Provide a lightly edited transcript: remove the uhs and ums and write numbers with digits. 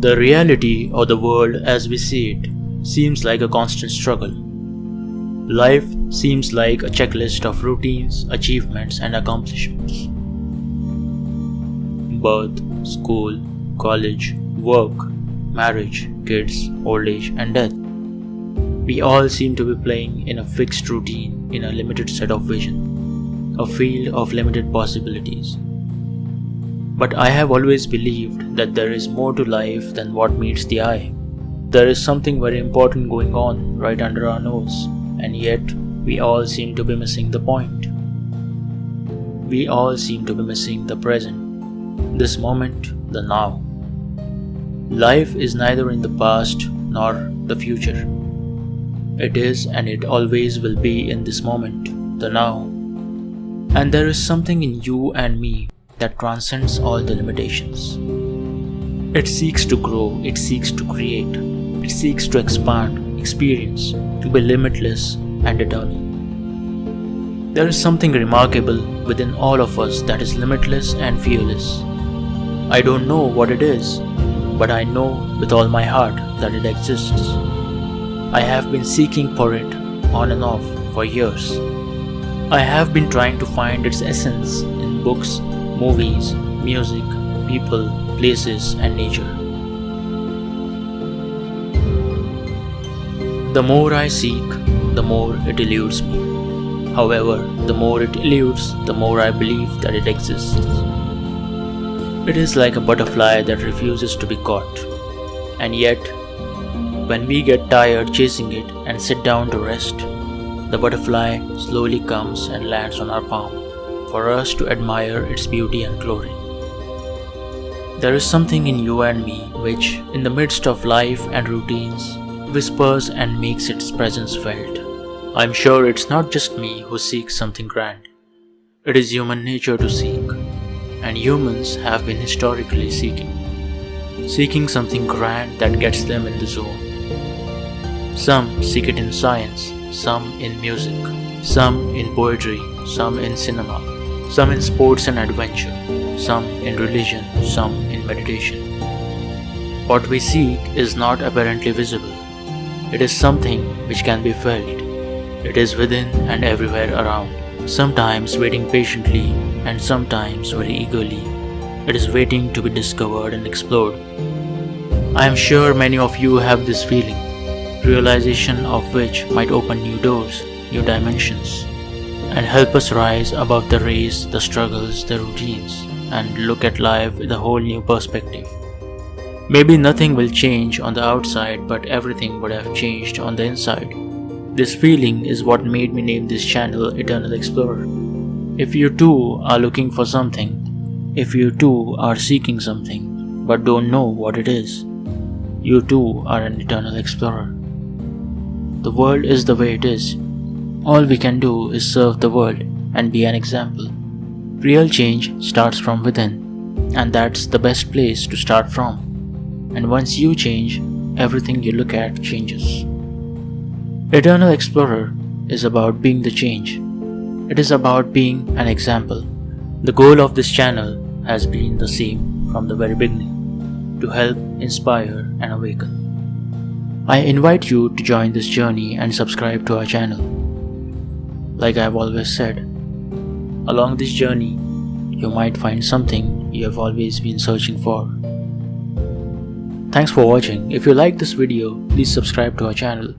The reality of the world as we see it seems like a constant struggle. Life seems like a checklist of routines, achievements, and accomplishments. Birth, school, college, work, marriage, kids, old age, and death. We all seem to be playing in a fixed routine in a limited set of vision, a field of limited possibilities. But I have always believed that there is more to life than what meets the eye. There is something very important going on right under our nose, and yet we all seem to be missing the point. We all seem to be missing the present, this moment, the now. Life is neither in the past nor the future. It is and it always will be in this moment, the now. And there is something in you and me that transcends all the limitations. It seeks to grow, it seeks to create, it seeks to expand, experience, to be limitless and eternal. There is something remarkable within all of us that is limitless and fearless. I don't know what it is, but I know with all my heart that it exists. I have been seeking for it on and off for years. I have been trying to find its essence in books, movies, music, people, places, and nature. The more I seek, the more it eludes me. However, the more it eludes, the more I believe that it exists. It is like a butterfly that refuses to be caught. And yet, when we get tired chasing it and sit down to rest, the butterfly slowly comes and lands on our palm for us to admire its beauty and glory. There is something in you and me which, in the midst of life and routines, whispers and makes its presence felt. I'm sure it's not just me who seeks something grand. It is human nature to seek, and humans have been historically seeking something grand that gets them in the zone. Some seek it in science, some in music, some in poetry, some in cinema, some in sports and adventure, some in religion, some in meditation. What we seek is not apparently visible. It is something which can be felt. It is within and everywhere around, sometimes waiting patiently and sometimes very eagerly. It is waiting to be discovered and explored. I am sure many of you have this feeling, realization of which might open new doors, new dimensions, and help us rise above the race, the struggles, the routines, and look at life with a whole new perspective. Maybe nothing will change on the outside, but everything would have changed on the inside. This feeling is what made me name this channel Eternal Explorer. If you too are looking for something, if you too are seeking something, but don't know what it is, you too are an eternal explorer. The world is the way it is. All we can do is serve the world and be an example. Real change starts from within, and that's the best place to start from. And once you change, everything you look at changes. Eternal Explorer is about being the change. It is about being an example. The goal of this channel has been the same from the very beginning, to help, inspire, and awaken. I invite you to join this journey and subscribe to our channel. Like I have always said, along this journey, you might find something you have always been searching for. Thanks for watching. If you like this video, please subscribe to our channel.